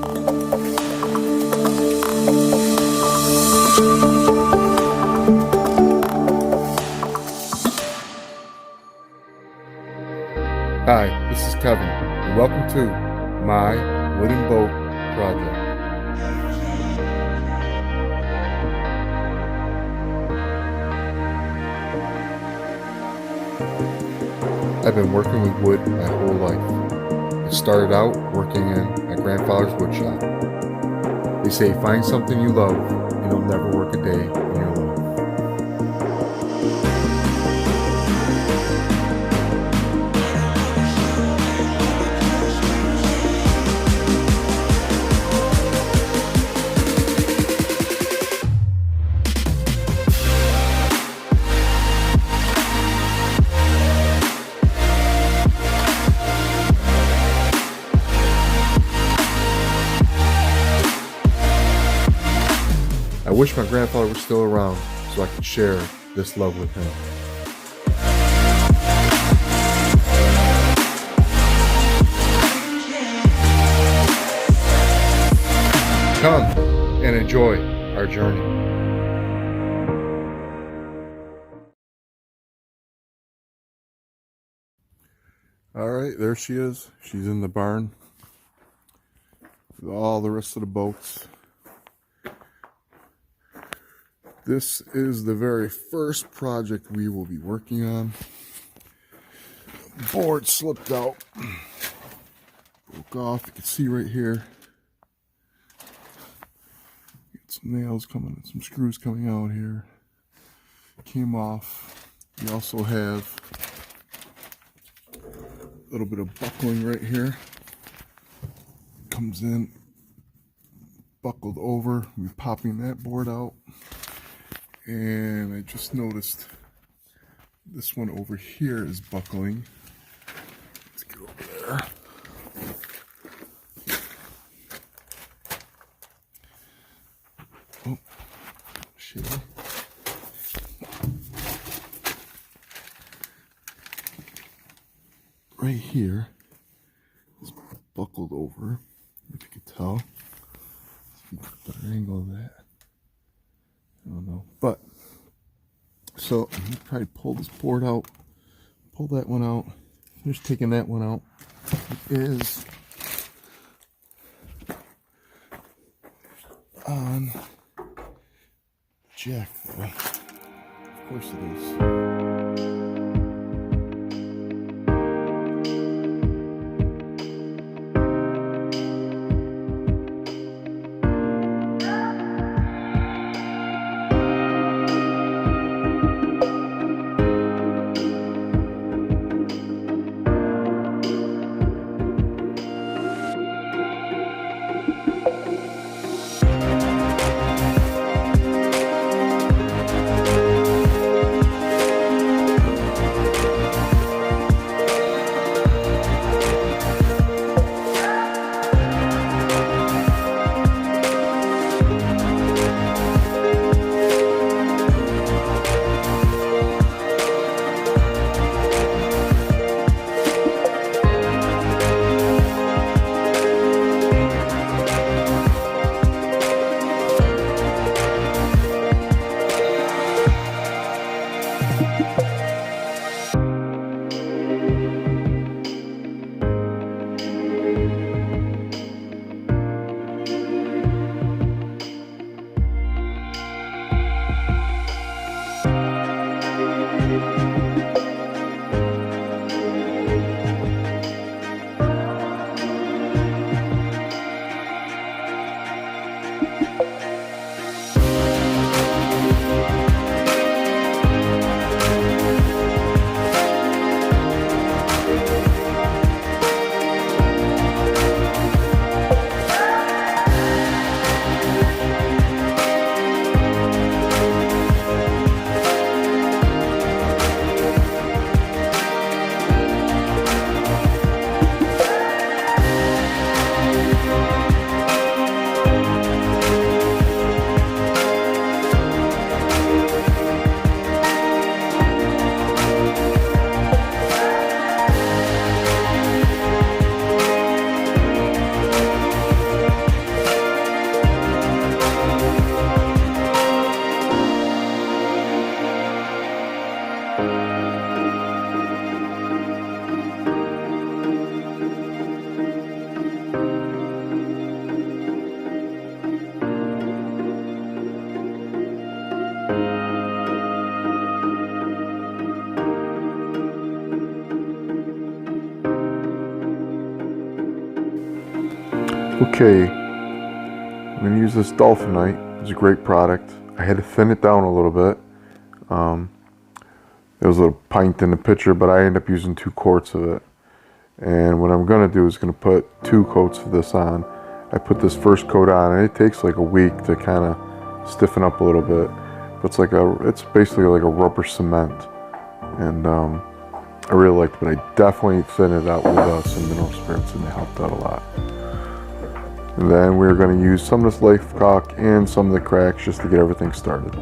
Hi, this is Kevin, and welcome to my wooden boat project. I've been working with wood my whole life. I started out working in my grandfather's wood shop. They say find something you love and you'll never work a day in your life. I wish my grandfather was still around so I could share this love with him. Come and enjoy our journey. All right, there she is. She's in the barn with all the rest of the boats. This is the very first project we will be working on. The board slipped out, broke off. You can see right here. Got some nails coming, some screws coming out here. Came off. We also have a little bit of buckling right here. Comes in, buckled over. We're popping that board out. And I just noticed this one over here is buckling. Let's get over there. Oh, shit. Right here is buckled over, if you could tell. Let's see a better angle of that. I don't know, but so I'm gonna try to pull this board out, pull that one out, finish taking that one out. It is on jack though. Of course it is. Okay, I'm going to use this Dolphinite. It's a great product. I had to thin it down a little bit. There was a pint in the pitcher, but I ended up using 2 quarts of it. And what I'm going to do is going to put 2 coats of this on. I put this first coat on, and it takes like a week to kind of stiffen up a little bit. But it's basically like a rubber cement. And I really liked it, but I definitely thinned it out with some mineral spirits, and it helped out a lot. And then we're going to use some of this life caulk and some of the cracks just to get everything started.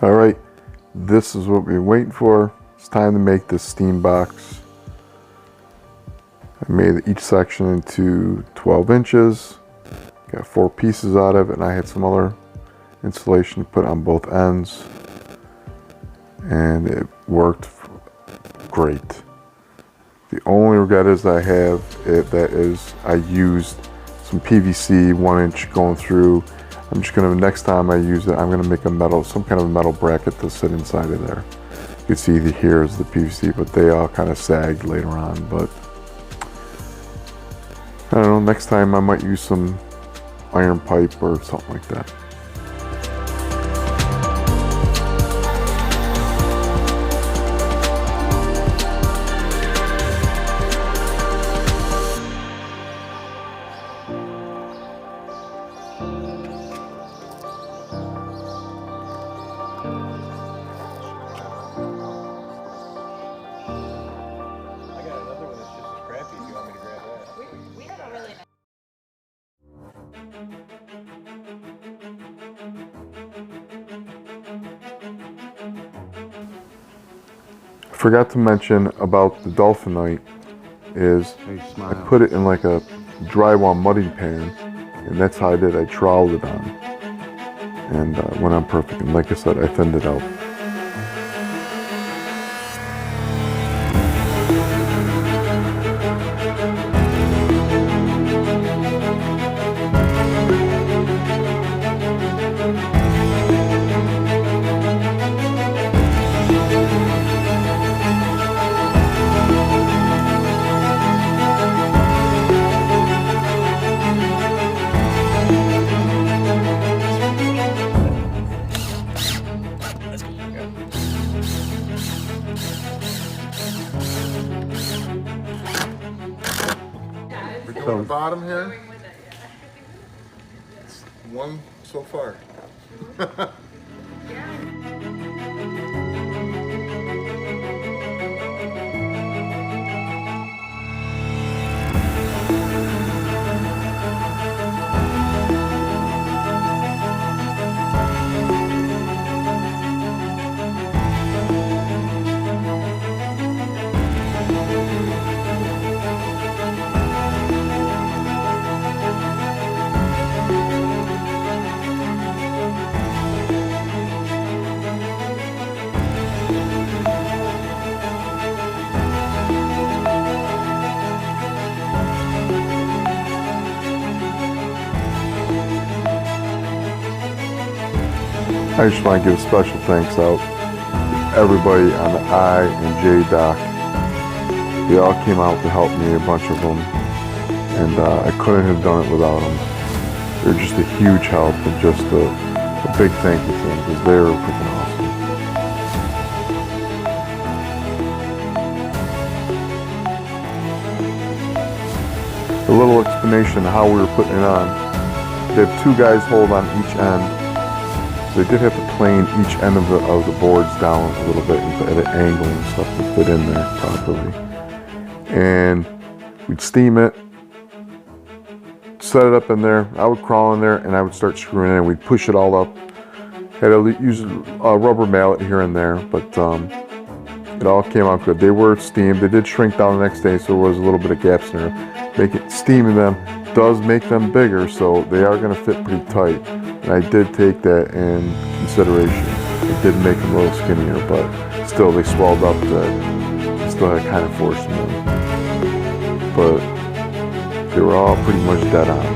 Alright, this is what we've been waiting for. It's time to make this steam box. I made each section into 12 inches. Got 4 pieces out of it, and I had some other insulation to put on both ends. And it worked great. The only regret is I used some PVC 1 inch going through. I'm just gonna, next time I use it, I'm gonna make some kind of metal bracket to sit inside of there. You can see here is the PVC, but they all kind of sagged later on. But I don't know, next time I might use some iron pipe or something like that. Forgot to mention about the Dolphinite is I put it in like a drywall mudding pan, and that's how I did. I troweled it on, and went on perfect. And like I said, I thinned it out. So the bottom here, it's one so far. I just want to give a special thanks out to everybody on the I and J dock. They all came out to help me, a bunch of them, and I couldn't have done it without them. They're just a huge help, and just a big thank you to them, because they were freaking awesome. A little explanation of how we were putting it on. They have 2 guys hold on each end. They did have to plane each end of the boards down a little bit at an angle and stuff to fit in there properly. and we'd steam it, set it up in there. I would crawl in there and I would start screwing it in. We'd push it all up. Had to use a rubber mallet here and there, but it all came out good. They were steamed. They did shrink down the next day, so there was a little bit of gaps in there. Steaming them does make them bigger, so they are going to fit pretty tight. And I did take that in consideration. It did make them a little skinnier, but still they swelled up that still had kind of force in them. But they were all pretty much dead on.